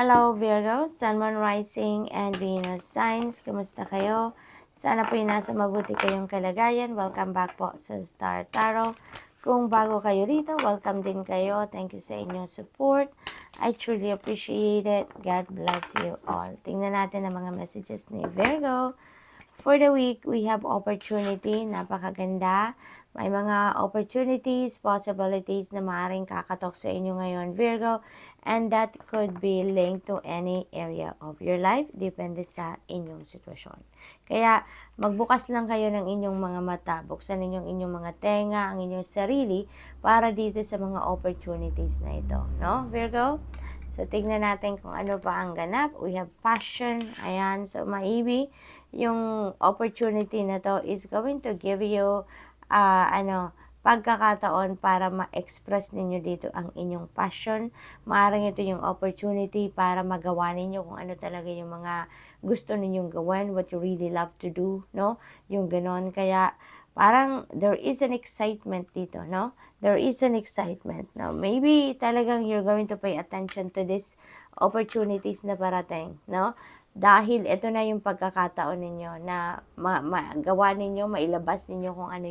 Hello Virgo, Sun, Moon, Rising, and Venus signs. Kumusta kayo? Sana po nasa mabuti kayong kalagayan. Welcome back po sa Star Tarot. Kung bago kayo rito, welcome din kayo. Thank you sa inyong support. I truly appreciate it. God bless you all. Tingnan natin ang mga messages ni Virgo. For the week, we have opportunity. Napakaganda. May mga opportunities, possibilities na maaaring kakatok sa inyo ngayon, Virgo. And that could be linked to any area of your life. Depende sa inyong sitwasyon. Kaya magbukas lang kayo ng inyong mga mata. Buksan inyong mga tenga, ang inyong sarili para dito sa mga opportunities na ito. No, Virgo? So, tignan natin kung ano pa ang ganap. We have passion. Ayan. So, maybe yung opportunity na to is going to give you pagkakataon para ma-express ninyo dito ang inyong passion. Maaaring ito yung opportunity para magawa ninyo kung ano talaga yung mga gusto ninyong gawin, what you really love to do, no? Yung ganon. Kaya, parang there is an excitement dito, no? There is an excitement. Now, maybe talagang you're going to pay attention to these opportunities na parating, no? Dahil ito na yung pagkakataon ninyo na magawa ninyo, mailabas ninyo kung ano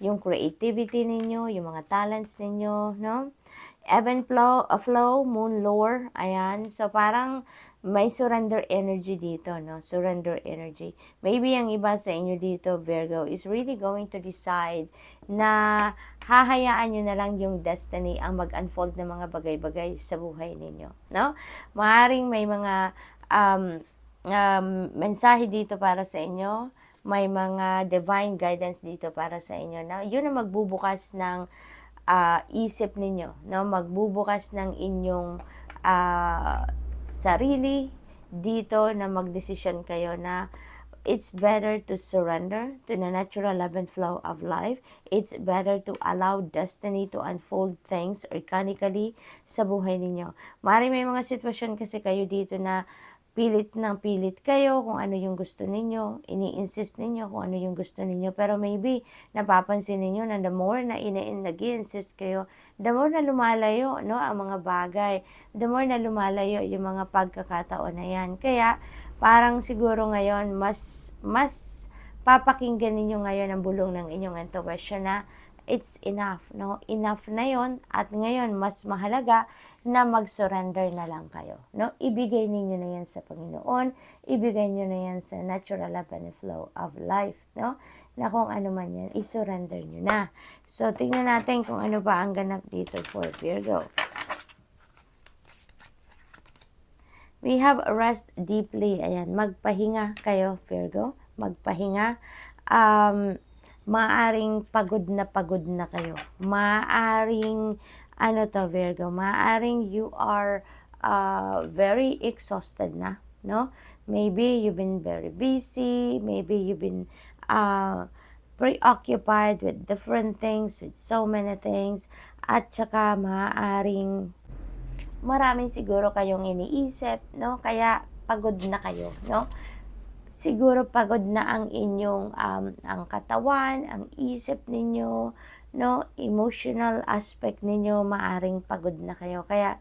yung creativity ninyo, yung mga talents ninyo, no? Ebb and flow, moon lore, ayan. So, parang may surrender energy dito, no? Surrender energy. Maybe ang iba sa inyo dito, Virgo, is really going to decide na hahayaan nyo na lang yung destiny ang mag-unfold ng mga bagay-bagay sa buhay ninyo, no? Maaring may mga mensahe dito para sa inyo, may mga divine guidance dito para sa inyo na yun ang magbubukas ng isip ninyo, no? Magbubukas ng inyong sarili dito na magdesisyon kayo na it's better to surrender to the natural ebb and flow of life. It's better to allow destiny to unfold things organically sa buhay ninyo. Mari may mga sitwasyon kasi kayo dito na pilit kayo kung ano yung gusto ninyo, ini-insist ninyo kung ano yung gusto ninyo, pero maybe napapansin ninyo na the more na nag-i-insist kayo, the more na lumalayo, no, ang mga bagay, the more na lumalayo yung mga pagkakataon na yan. Kaya parang siguro ngayon mas papakinggan ninyo ngayon ang bulong ng inyong intuition na it's enough, no? Enough na yon, at ngayon mas mahalaga na mag-surrender na lang kayo, no? Ibigay ninyo na yan sa Panginoon, ibigay niyo na yan sa natural ebb and flow of life, no? Na kung ano man yan, i-surrender niyo na. So, tingnan natin kung ano ba ang ganap dito for Virgo. We have rest deeply. Ayan, magpahinga kayo, Virgo. Magpahinga. Maaring pagod na kayo. Maaring Virgo, maaring you are very exhausted na, no? Maybe you've been very busy, maybe you've been preoccupied with different things, with so many things, at saka maring maraming siguro kayong iniisip, no? Kaya pagod na kayo, no? Siguro pagod na ang inyong ang katawan, ang isip ninyo, no? Emotional aspect ninyo, maaring pagod na kayo. Kaya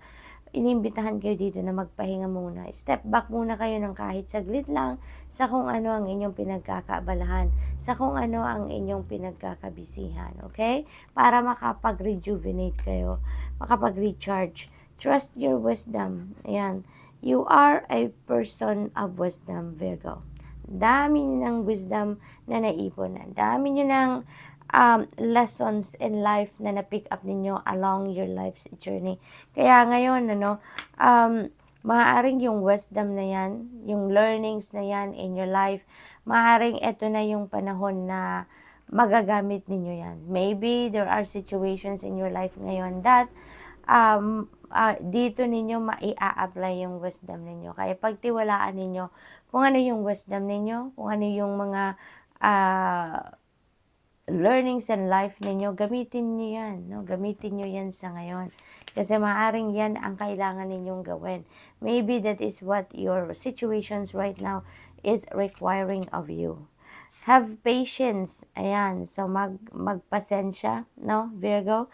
inimbitahan kayo dito na magpahinga muna. Step back muna kayo ng kahit saglit lang sa kung ano ang inyong pinagkakaabalahan, sa kung ano ang inyong pinagkakabisihan, okay? Para makapag-rejuvenate kayo, makapag-recharge. Trust your wisdom. Ayan. You are a person of wisdom, Virgo. Dami nyo ng wisdom na naipon na. Dami nyo ng lessons in life na na-pick up ninyo along your life's journey. Kaya ngayon, maaaring yung wisdom na yan, yung learnings na yan in your life, maaaring ito na yung panahon na magagamit ninyo yan. Maybe there are situations in your life ngayon that dito ninyo mai-apply yung wisdom ninyo. Kaya pagtiwalaan ninyo kung ano yung wisdom ninyo, kung ano yung mga learnings in life ninyo, gamitin nyo yan, no? Gamitin nyo yan sa ngayon. Kasi maaaring yan ang kailangan ninyong gawin. Maybe that is what your situations right now is requiring of you. Have patience. Ayan. So, magpasensya, no, Virgo?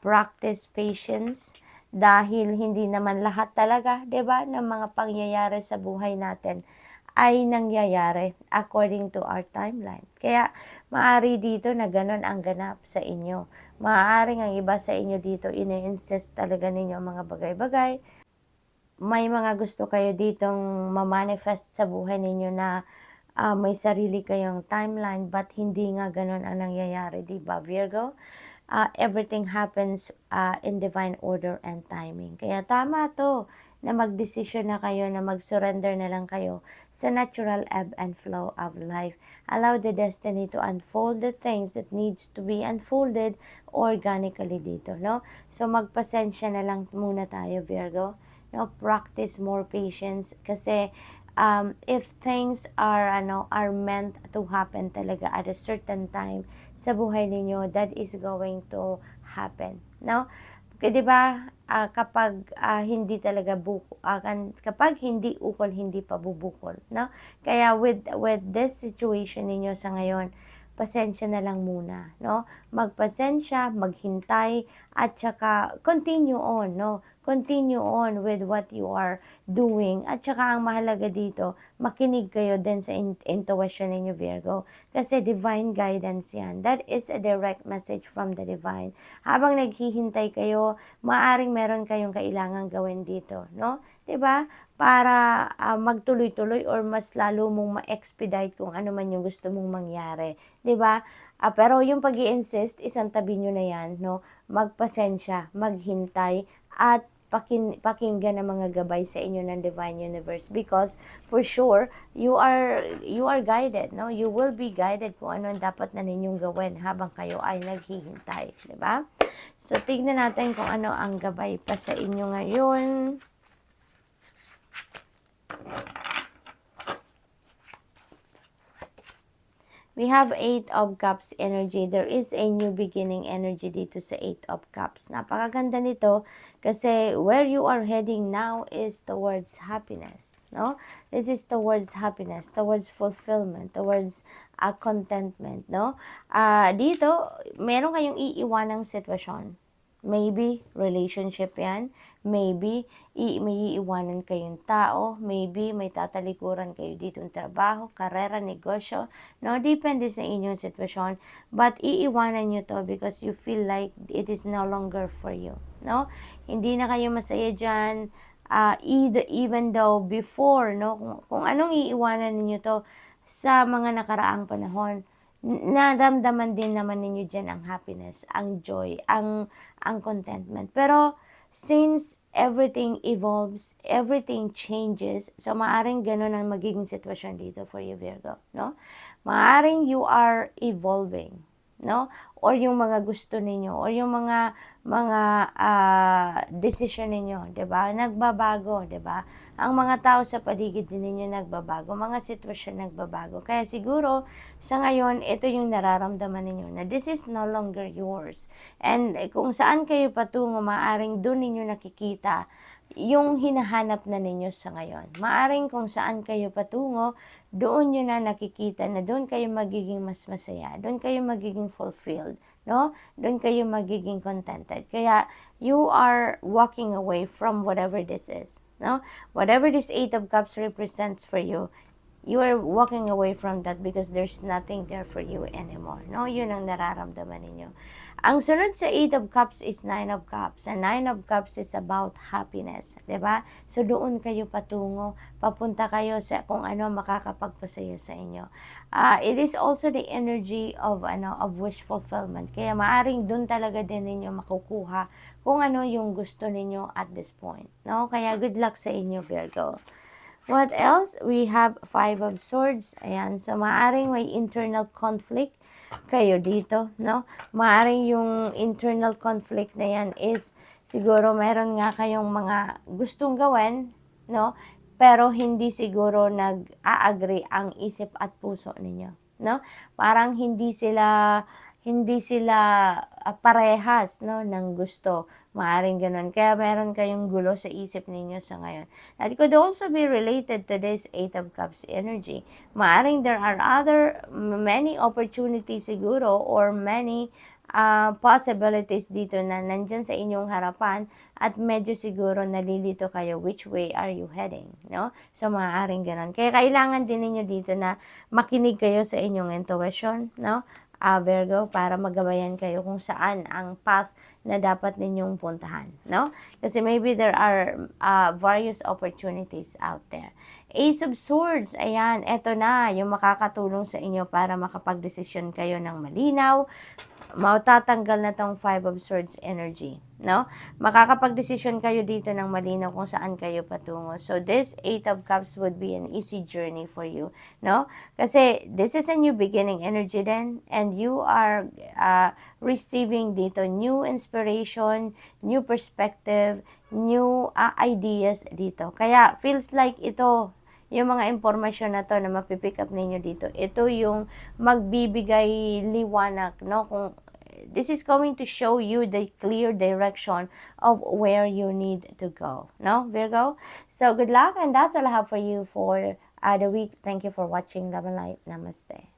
Practice patience. dahil hindi naman lahat talaga, 'di ba, ng mga pangyayari sa buhay natin ay nangyayari according to our timeline. Kaya maaari dito na gano'n ang ganap sa inyo. Maaaring ang iba sa inyo dito ini-insist talaga ninyo ang mga bagay-bagay. May mga gusto kayo ditong ma-manifest sa buhay ninyo na may sarili kayong timeline, but hindi nga gano'n ang nangyayari, 'di ba, Virgo? Everything happens in divine order and timing. Kaya tama to na magdesisyon na kayo, na mag-surrender na lang kayo sa natural ebb and flow of life. Allow the destiny to unfold the things that needs to be unfolded organically dito, no? So magpasensya na lang muna tayo, Virgo. No, practice more patience kasi if things are meant to happen talaga at a certain time sa buhay ninyo, that is going to happen, no? Kasi 'di ba, kapag hindi talaga kapag hindi ukol, hindi pa bubukol, no? Kaya with this situation ninyo sa ngayon, pasensya na lang muna, no? Magpasensya, maghintay, at saka continue on, no? Continue on with what you are doing. At saka ang mahalaga dito, makinig kayo din sa intuition ninyo, Virgo. Kasi divine guidance yan. That is a direct message from the divine. Habang naghihintay kayo, maaring meron kayong kailangan gawin dito, no? 'Di ba? Para magtuloy-tuloy or mas lalo mong ma-expedite kung ano man yung gusto mong mangyari, 'di ba? Pero yung pag-i-insist, isang tabi nyo na yan, no? Magpasensya, maghintay, at pakinggan ang mga gabay sa inyo ng Divine Universe, because for sure you are guided, no? You will be guided kung ano ang dapat na ninyong gawin habang kayo ay naghihintay, 'di ba? So tignan natin kung ano ang gabay pa sa inyo ngayon. We have 8 of Cups energy. There is a new beginning energy dito sa 8 of Cups. Napakaganda nito kasi where you are heading now is towards happiness, no? This is towards happiness, towards fulfillment, towards contentment, no? Dito, meron kayong iiwanang sitwasyon. Maybe relationship yan, maybe may iiwanan kayong tao, maybe may tatalikuran kayo ditong trabaho, karera, negosyo, no? Depende sa inyong sitwasyon, but iiwanan nyo to because you feel like it is no longer for you, no? Hindi na kayo masaya dyan, even though before, no? Kung anong iiwanan ninyo to sa mga nakaraang panahon, naramdaman din naman ninyo dyan ang happiness, ang joy, ang contentment. Pero since everything evolves, everything changes, so maaring ganun ang magiging sitwasyon dito for you, Virgo, no? Maaring you are evolving, no? Or yung mga gusto ninyo, or yung mga decision ninyo, 'di ba? Nagbabago, 'di ba? Ang mga tao sa paligid din ninyo nagbabago, mga sitwasyon nagbabago. Kaya siguro sa ngayon, ito yung nararamdaman ninyo na this is no longer yours. And kung saan kayo patungo, maaring doon ninyo nakikita yung hinahanap na ninyo sa ngayon. Maaring kung saan kayo patungo, doon nyo na nakikita na doon kayo magiging mas masaya, doon kayo magiging fulfilled, no? Doon kayo magiging contented. Kaya you are walking away from whatever this is, no? Whatever this 8 of Cups represents for you, you are walking away from that because there's nothing there for you anymore, no? Yun ang nararamdaman ninyo. Ang sunod sa 8 of Cups is 9 of Cups. And 9 of Cups is about happiness, 'di ba? So doon kayo patungo, papunta kayo sa kung ano makakapagpasaya sa inyo. It is also the energy of wish fulfillment. Kaya maaring doon talaga din ninyo makukuha kung ano yung gusto ninyo at this point, no? Kaya good luck sa inyo, Virgo. What else? We have 5 of Swords. Ayan. So, maaring may internal conflict kayo dito, no? Maaring yung internal conflict na yan is siguro meron nga kayong mga gustong gawin, no? Pero hindi siguro nag-a-agree ang isip at puso ninyo, no? Parang hindi sila parehas, no, ng gusto. Maaring ganun. Kaya meron kayong gulo sa isip ninyo sa ngayon. That could also be related to this 8 of Cups energy. Maaring there are many opportunities siguro, or many possibilities dito na nandyan sa inyong harapan at medyo siguro nalilito kayo which way are you heading, no? So, maaaring ganun. Kaya kailangan din ninyo dito na makinig kayo sa inyong intuition, no? Virgo, para magabayan kayo kung saan ang path na dapat ninyong puntahan, no? Kasi maybe there are various opportunities out there. Ace of Swords, ayan, eto na, yung makakatulong sa inyo para makapag-desisyon kayo ng malinaw, matatanggal na tong Five of Swords energy, no? Makakapag-desisyon kayo dito ng malinaw kung saan kayo patungo. So, this Eight of Cups would be an easy journey for you, no? Kasi, this is a new beginning energy then, and you are receiving dito new inspiration, new perspective, new ideas dito. Kaya, feels like ito, yung mga impormasyon na to na mapipick up ninyo dito, ito yung magbibigay liwanag, no? Kung this is going to show you the clear direction of where you need to go, no, Virgo? So, good luck, and that's all I have for you for the week. Thank you for watching. Love and light. Namaste.